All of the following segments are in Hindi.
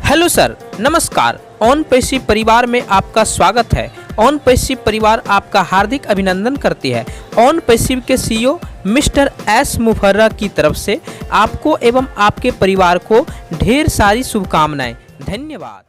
हेलो सर, नमस्कार। ऑन पैसिव परिवार में आपका स्वागत है। ऑन पैसिव परिवार आपका हार्दिक अभिनंदन करती है। ऑन पैसिव के सीईओ मिस्टर एस मुफर्रा की तरफ से आपको एवं आपके परिवार को ढेर सारी शुभकामनाएं। धन्यवाद।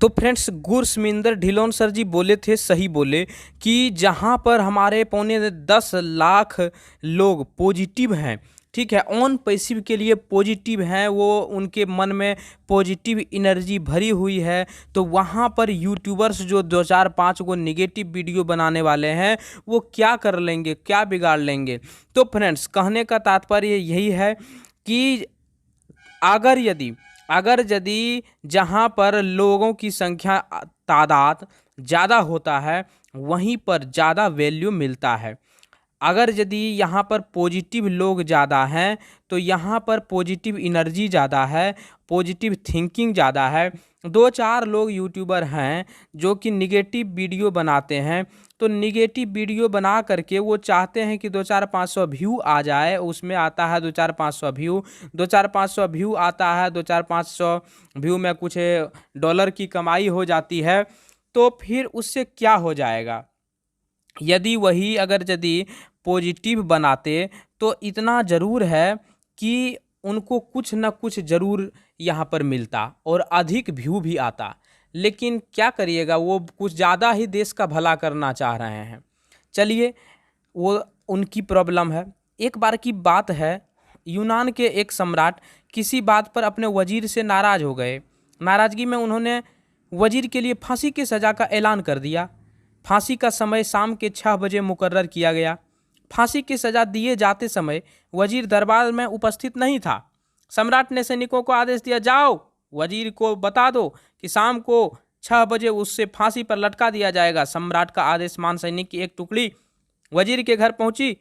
तो फ्रेंड्स, गुरसमिंदर ढिलोन सर जी बोले थे, सही बोले कि जहां पर हमारे 10 लाख लोग पॉजिटिव हैं, ठीक है, ऑन पैसिव के लिए पॉजिटिव हैं, वो उनके मन में पॉजिटिव एनर्जी भरी हुई है, तो वहाँ पर यूट्यूबर्स जो 2-4-5 को नेगेटिव वीडियो बनाने वाले हैं वो क्या कर लेंगे, क्या बिगाड़ लेंगे। तो फ्रेंड्स, कहने का तात्पर्य यही है कि अगर यदि जहाँ पर लोगों की संख्या तादाद ज़्यादा होता है वहीं पर ज़्यादा वैल्यू मिलता है। अगर यदि यहाँ पर पॉजिटिव लोग ज़्यादा हैं तो यहाँ पर पॉजिटिव एनर्जी ज़्यादा है, पॉजिटिव थिंकिंग ज़्यादा है। 2-4 लोग यूट्यूबर हैं जो कि निगेटिव वीडियो बनाते हैं, तो निगेटिव वीडियो बना करके वो चाहते हैं कि 2-4-500 व्यू आ जाए। उसमें आता है 2-4-500 व्यू, 2-4-500 व्यू आता है, 2-4-500 व्यू में कुछ डॉलर की कमाई हो जाती है। तो फिर उससे क्या हो जाएगा, यदि पॉजिटिव बनाते तो इतना ज़रूर है कि उनको कुछ न कुछ ज़रूर यहाँ पर मिलता और अधिक व्यू भी आता। लेकिन क्या करिएगा, वो कुछ ज़्यादा ही देश का भला करना चाह रहे हैं। चलिए, वो उनकी प्रॉब्लम है। एक बार की बात है, यूनान के एक सम्राट किसी बात पर अपने वजीर से नाराज़ हो गए। नाराज़गी में उन्होंने वजीर के लिए फांसी की सज़ा का ऐलान कर दिया। फांसी का समय शाम के 6 बजे मुकर्रर किया गया। फांसी की सज़ा दिए जाते समय वजीर दरबार में उपस्थित नहीं था। सम्राट ने सैनिकों को आदेश दिया, जाओ वजीर को बता दो कि शाम को 6 बजे उससे फांसी पर लटका दिया जाएगा। सम्राट का आदेश मान सैनिक की एक टुकड़ी वजीर के घर पहुंची।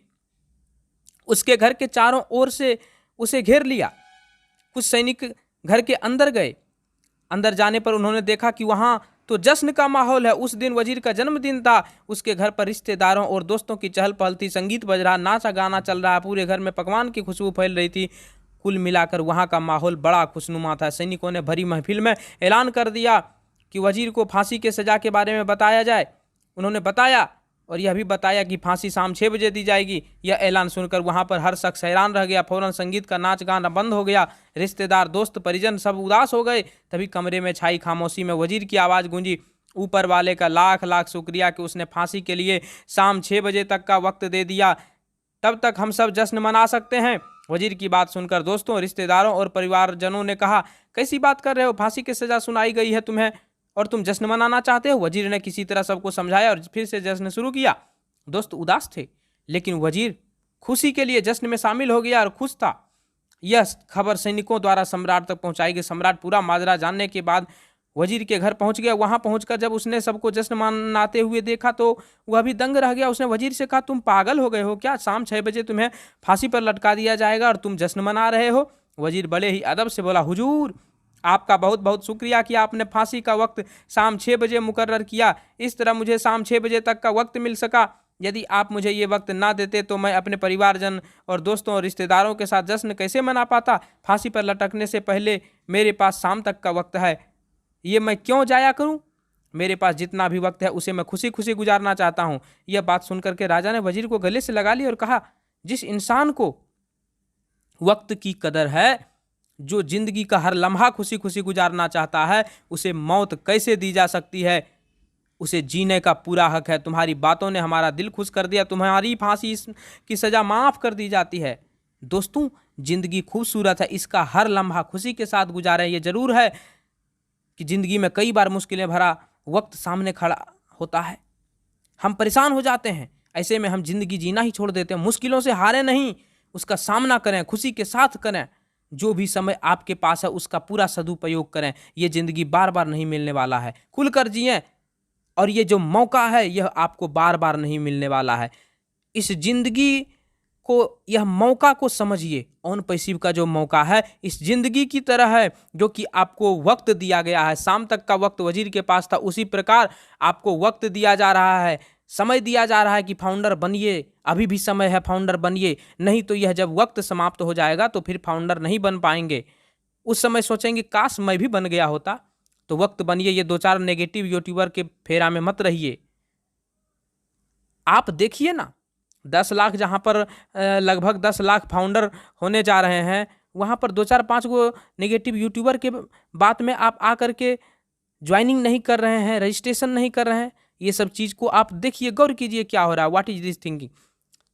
उसके घर के चारों ओर से उसे घेर लिया। कुछ सैनिक घर के अंदर गए। अंदर जाने पर उन्होंने देखा कि वहाँ तो जश्न का माहौल है। उस दिन वजीर का जन्मदिन था। उसके घर पर रिश्तेदारों और दोस्तों की चहल पहल थी। संगीत बज रहा, नाचा गाना चल रहा, पूरे घर में पकवान की खुशबू फैल रही थी। कुल मिलाकर वहाँ का माहौल बड़ा खुशनुमा था। सैनिकों ने भरी महफिल में ऐलान कर दिया कि वजीर को फांसी के सज़ा के बारे में बताया जाए। उन्होंने बताया और यह भी बताया कि फांसी शाम 6 बजे दी जाएगी। यह ऐलान सुनकर वहाँ पर हर शख्स हैरान रह गया। फौरन संगीत का नाच गाना बंद हो गया। रिश्तेदार, दोस्त, परिजन सब उदास हो गए। तभी कमरे में छाई खामोशी में वजीर की आवाज़ गूंजी, ऊपर वाले का लाख लाख शुक्रिया कि उसने फांसी के लिए शाम 6 बजे तक का वक्त दे दिया। तब तक हम सब जश्न मना सकते हैं। वजीर की बात सुनकर दोस्तों, रिश्तेदारों और परिवारजनों ने कहा, कैसी बात कर रहे हो, फांसी की सज़ा सुनाई गई है तुम्हें और तुम जश्न मनाना चाहते हो। वजीर ने किसी तरह सबको समझाया और फिर से जश्न शुरू किया। दोस्त उदास थे, लेकिन वजीर खुशी के लिए जश्न में शामिल हो गया और खुश था। यह खबर सैनिकों द्वारा सम्राट तक पहुंचाई गई। सम्राट पूरा माजरा जानने के बाद वजीर के घर पहुंच गया। वहां पहुंचकर जब उसने सबको जश्न मनाते हुए देखा तो वह भी दंग रह गया। उसने वजीर से कहा, तुम पागल हो गए हो क्या? शाम 6 बजे तुम्हें फांसी पर लटका दिया जाएगा और तुम जश्न मना रहे हो। वजीर बड़े ही अदब से बोला, हुजूर आपका बहुत बहुत शुक्रिया कि आपने फांसी का वक्त शाम 6 बजे मुकर्रर किया। इस तरह मुझे शाम 6 बजे तक का वक्त मिल सका। यदि आप मुझे ये वक्त ना देते तो मैं अपने परिवारजन और दोस्तों और रिश्तेदारों के साथ जश्न कैसे मना पाता। फांसी पर लटकने से पहले मेरे पास शाम तक का वक्त है, ये मैं क्यों जाया करूं? मेरे पास जितना भी वक्त है उसे मैं खुशी खुशी गुजारना चाहता हूं। यह बात सुनकर के राजा ने वजीर को गले से लगा ली और कहा, जिस इंसान को वक्त की कदर है, जो जिंदगी का हर लम्हा खुशी खुशी गुजारना चाहता है, उसे मौत कैसे दी जा सकती है? उसे जीने का पूरा हक है। तुम्हारी बातों ने हमारा दिल खुश कर दिया। तुम्हारी फांसी की सज़ा माफ़ कर दी जाती है। दोस्तों, जिंदगी खूबसूरत है, इसका हर लम्हा खुशी के साथ गुजारें। ये ज़रूर है कि ज़िंदगी में कई बार मुश्किलें भरा वक्त सामने खड़ा होता है, हम परेशान हो जाते हैं। ऐसे में हम जिंदगी जीना ही छोड़ देते हैं। मुश्किलों से हारे नहीं, उसका सामना करें, खुशी के साथ करें। जो भी समय आपके पास है उसका पूरा सदुपयोग करें। ये ज़िंदगी बार बार नहीं मिलने वाला है। खुलकर जिएं और ये जो मौका है यह आपको बार बार नहीं मिलने वाला है। इस जिंदगी को, यह मौका को समझिए। ऑन पैसिव का जो मौका है इस जिंदगी की तरह है, जो कि आपको वक्त दिया गया है। शाम तक का वक्त वजीर के पास था, उसी प्रकार आपको वक्त दिया जा रहा है, समय दिया जा रहा है कि फाउंडर बनिए। अभी भी समय है, फाउंडर बनिए, नहीं तो यह जब वक्त समाप्त हो जाएगा तो फिर फाउंडर नहीं बन पाएंगे। उस समय सोचेंगे काश मैं भी बन गया होता। तो वक्त बनिए, ये 2-4 नेगेटिव यूट्यूबर के फेरा में मत रहिए। आप देखिए ना, 10 लाख जहाँ पर लगभग 10 लाख फाउंडर होने जा रहे हैं, वहाँ पर 2-4-5 गो नेगेटिव यूट्यूबर के बात में आप आकर के ज्वाइनिंग नहीं कर रहे हैं, रजिस्ट्रेशन नहीं कर रहे हैं। ये सब चीज़ को आप देखिए, गौर कीजिए क्या हो रहा है, व्हाट इज दिस थिंकिंग।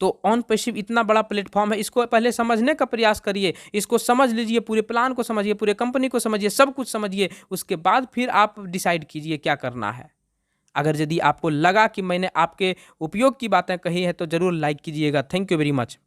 तो ऑन पैसिव इतना बड़ा प्लेटफॉर्म है, इसको पहले समझने का प्रयास करिए, इसको समझ लीजिए, पूरे प्लान को समझिए, पूरे कंपनी को समझिए, सब कुछ समझिए, उसके बाद फिर आप डिसाइड कीजिए क्या करना है। अगर यदि आपको लगा कि मैंने आपके उपयोग की बातें कही है तो ज़रूर लाइक कीजिएगा। Thank you very much.